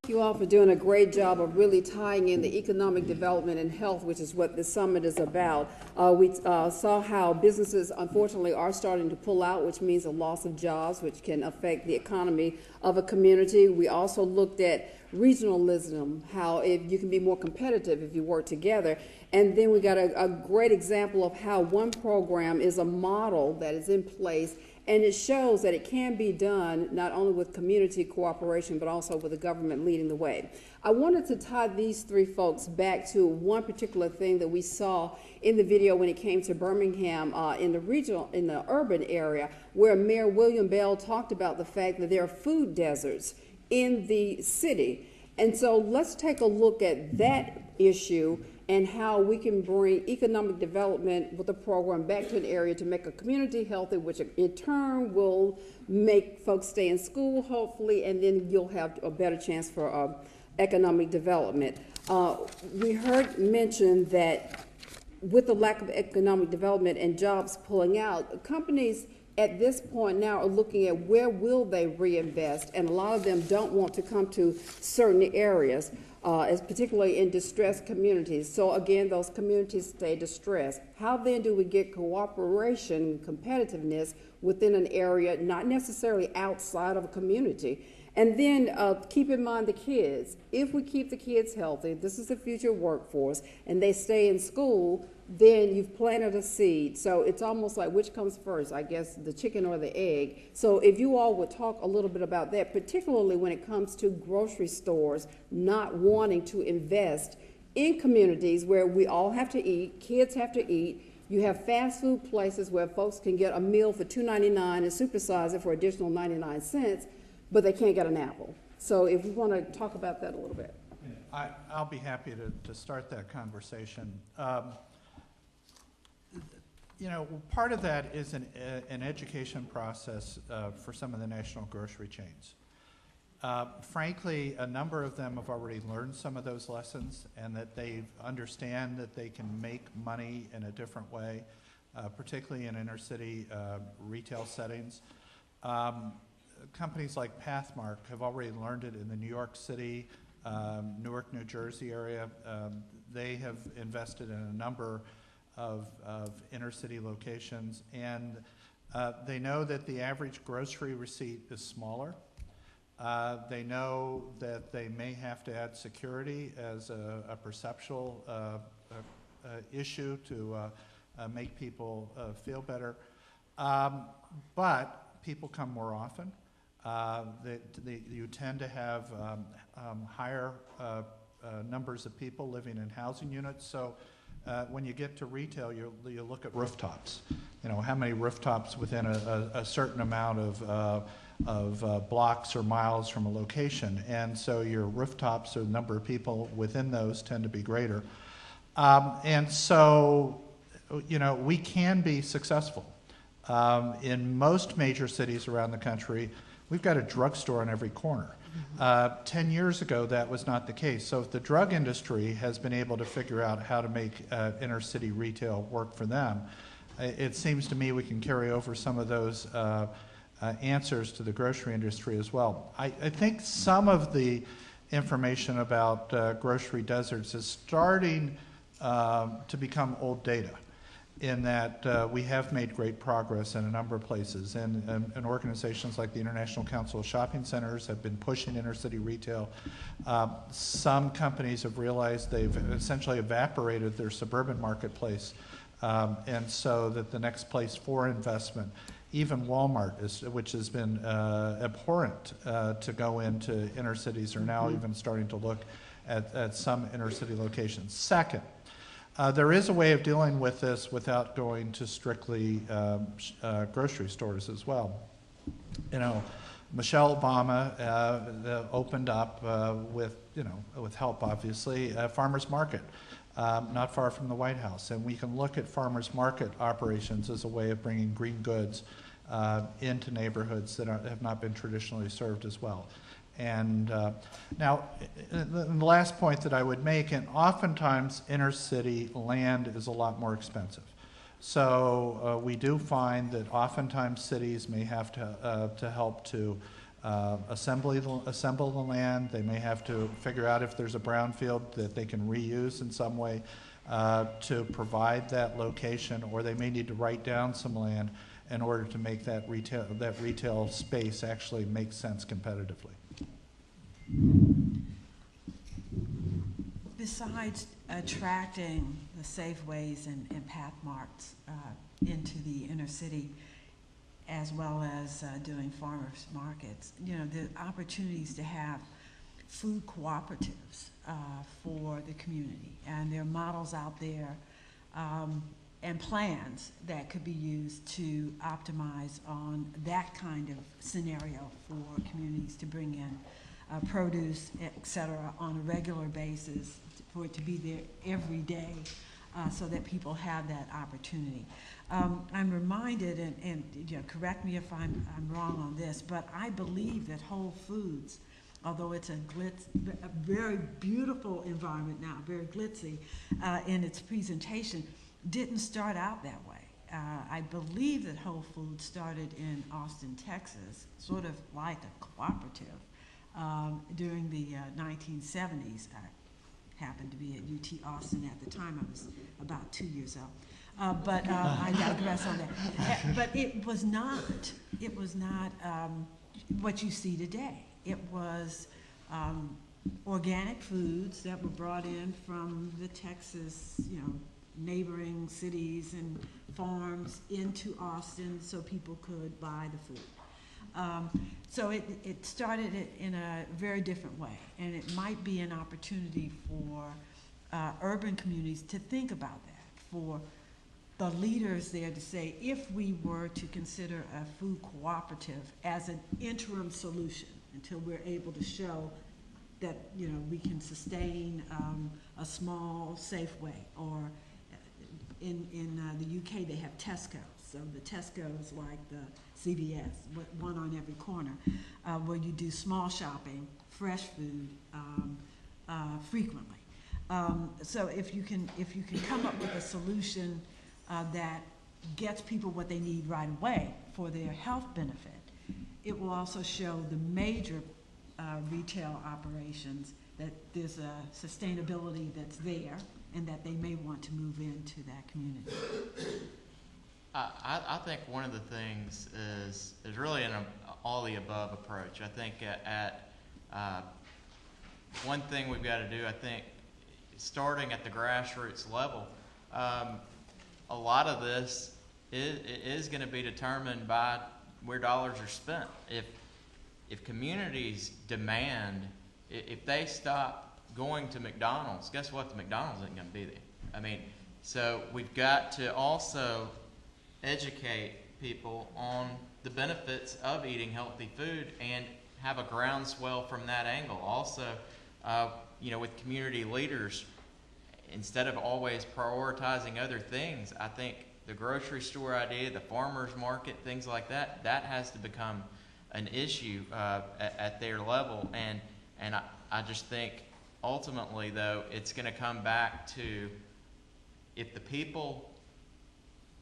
You all for doing a great job of really tying in the economic development and health, which is what this summit is about. We saw how businesses, unfortunately, are starting to pull out, which means a loss of jobs, which can affect the economy of a community. We also looked at regionalism, how you can be more competitive if you work together. And then we got a great example of how one program is a model that is in place, and it shows that it can be done not only with community cooperation, but also with the government leading the way. I wanted to tie these three folks back to one particular thing that we saw in the video when it came to Birmingham in the urban area, where Mayor William Bell talked about the fact that there are food deserts in the city. And so let's take a look at that issue and how we can bring economic development with the program back to an area to make a community healthy, which in turn will make folks stay in school, hopefully, and then you'll have a better chance for economic development. We heard mentioned that with the lack of economic development and jobs pulling out, companies at this point now are looking at where will they reinvest, and a lot of them don't want to come to certain areas, as particularly in distressed communities. So again, those communities stay distressed. How then do we get cooperation, competitiveness within an area, not necessarily outside of a community? And then keep in mind the kids. If we keep the kids healthy, this is the future workforce, and they stay in school, then you've planted a seed. So it's almost like which comes first, I guess, the chicken or the egg. So if you all would talk a little bit about that, particularly when it comes to grocery stores not wanting to invest in communities where we all have to eat, kids have to eat. You have fast food places where folks can get a meal for $2.99 and supersize it for additional 99 cents, but they can't get an apple. So if we want to talk about that a little bit. I'll be happy to start that conversation. You know, part of that is an education process for some of the national grocery chains. Frankly, a number of them have already learned some of those lessons, and that they understand that they can make money in a different way, particularly in inner city retail settings. Companies like Pathmark have already learned it in the New York City, Newark, New Jersey area. They have invested in a number of inner city locations, and they know that the average grocery receipt is smaller. They know that they may have to add security as a perceptual issue to make people feel better. But people come more often. You tend to have higher numbers of people living in housing units. So when you get to retail, you look at rooftops. You know, how many rooftops within a certain amount of blocks or miles from a location. And so your rooftops, or the number of people within those, tend to be greater. And so, you know, we can be successful. In most major cities around the country, we've got a drugstore on every corner. 10 years ago, that was not the case. So if the drug industry has been able to figure out how to make inner city retail work for them, it seems to me we can carry over some of those answers to the grocery industry as well. I think some of the information about grocery deserts is starting to become old data, in that we have made great progress in a number of places, and organizations like the International Council of Shopping Centers have been pushing inner city retail. Some companies have realized they've essentially evaporated their suburban marketplace, and so that the next place for investment, even Walmart, which has been abhorrent to go into inner cities, are now even starting to look at some inner city locations. Second, there is a way of dealing with this without going to strictly grocery stores as well. You know, Michelle Obama opened up with help, obviously, a farmer's market not far from the White House, and we can look at farmer's market operations as a way of bringing green goods into neighborhoods that have not been traditionally served as well. And now, the last point that I would make, and oftentimes inner city land is a lot more expensive. So we do find that oftentimes cities may have to help to assemble the land. They may have to figure out if there's a brownfield that they can reuse in some way to provide that location, or they may need to write down some land in order to make that retail space actually make sense competitively. Besides attracting the Safeways and Pathmarks into the inner city, as well as doing farmers markets, you know, the opportunities to have food cooperatives for the community, and there are models out there and plans that could be used to optimize on that kind of scenario for communities to bring in produce, et cetera, on a regular basis, for it to be there every day, so that people have that opportunity. I'm reminded, and you know, correct me if I'm wrong on this, but I believe that Whole Foods, although it's a very beautiful environment now, very glitzy in its presentation, didn't start out that way. I believe that Whole Foods started in Austin, Texas, sort of like a cooperative during the 1970s. I happened to be at UT Austin at the time. I was about 2 years old. But I digress on that. But it was not what you see today. It was organic foods that were brought in from the Texas, you know, neighboring cities and farms into Austin so people could buy the food. So it started in a very different way, and it might be an opportunity for urban communities to think about that, for the leaders there to say, if we were to consider a food cooperative as an interim solution until we're able to show that, you know, we can sustain a small Safeway, or in the UK they have Tesco, so the Tesco's like the CVS, one on every corner, where you do small shopping, fresh food frequently. So if you can come up with a solution that gets people what they need right away for their health benefit, it will also show the major retail operations that there's a sustainability that's there, and that they may want to move into that community. I think one of the things is really an all the above approach. I think at one thing we've got to do, I think, starting at the grassroots level, a lot of this is going to be determined by where dollars are spent. If communities demand, if they stop going to McDonald's, guess what? The McDonald's isn't going to be there. I mean, so we've got to also educate people on the benefits of eating healthy food and have a groundswell from that angle. Also, you know, with community leaders, instead of always prioritizing other things, I think the grocery store idea, the farmer's market, things like that, that has to become an issue at their level. And I just think ultimately, though, it's going to come back to, if the people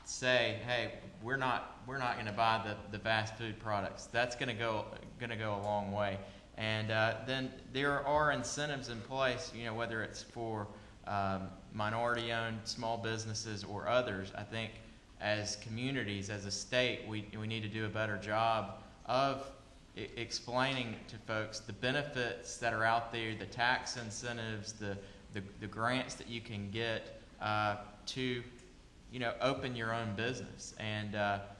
say, "Hey, we're not going to buy the fast food products," that's going to go a long way. And then there are incentives in place, you know, whether it's for minority-owned small businesses or others. I think as communities, as a state, we need to do a better job of explaining to folks the benefits that are out there, the tax incentives, the grants that you can get to, you know, open your own business. And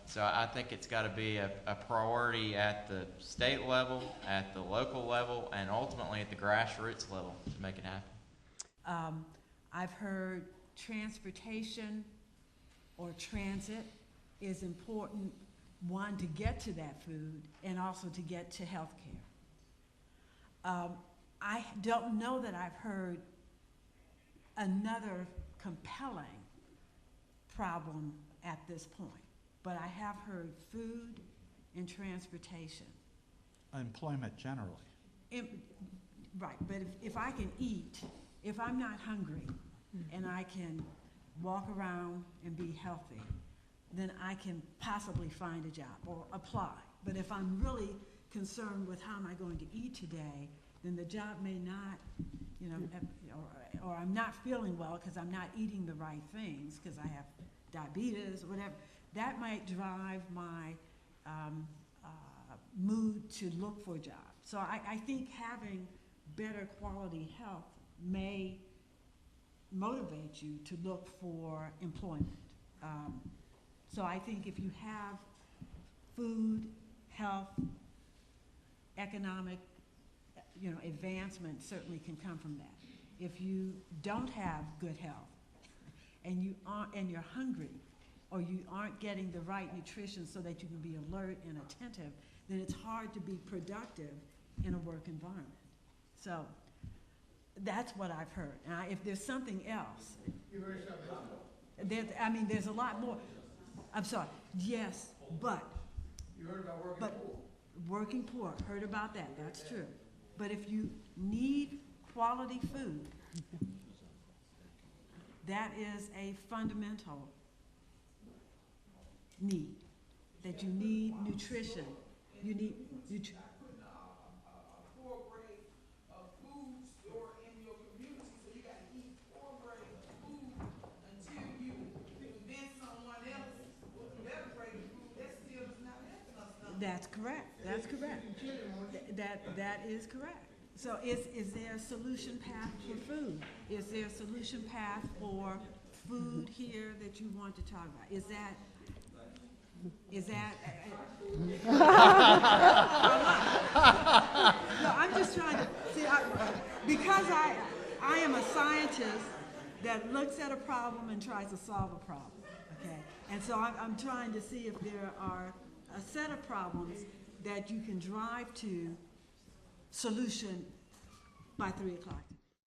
so I think it's got to be a priority at the state level, at the local level, and ultimately at the grassroots level to make it happen. I've heard transportation or transit is important, one, to get to that food, and also to get to health care. I don't know that I've heard another compelling problem at this point, but I have heard food and transportation. Employment generally. Right, but if I can eat, if I'm not hungry, and I can walk around and be healthy, then I can possibly find a job or apply. But if I'm really concerned with how am I going to eat today, then the job may not, or I'm not feeling well because I'm not eating the right things because I have diabetes or whatever. That might drive my mood to look for a job. So I think having better quality health may motivate you to look for employment. So I think if you have food, health, economic, advancement certainly can come from that. If you don't have good health and you're hungry, or you aren't getting the right nutrition so that you can be alert and attentive, then it's hard to be productive in a work environment. So that's what I've heard. Now, if there's something else, You heard something else? there's a lot more. I'm sorry. Yes, but You heard about working But- poor? working poor, heard about that, that's true. But if you need quality food, that is a fundamental need, that you need nutrition. You need nutrition. Putting a poor grade of food store in your community, so you gotta eat poor grade of food until you convince someone else with better grade of food. That still is not helping us none. That's correct, that's correct. That is correct. So is there a solution path for food? Is there a solution path for food here that you want to talk about? Is that, no, I'm just trying to, see, because I am a scientist that looks at a problem and tries to solve a problem, okay? And so I'm trying to see if there are a set of problems that you can drive to solution by 3 o'clock.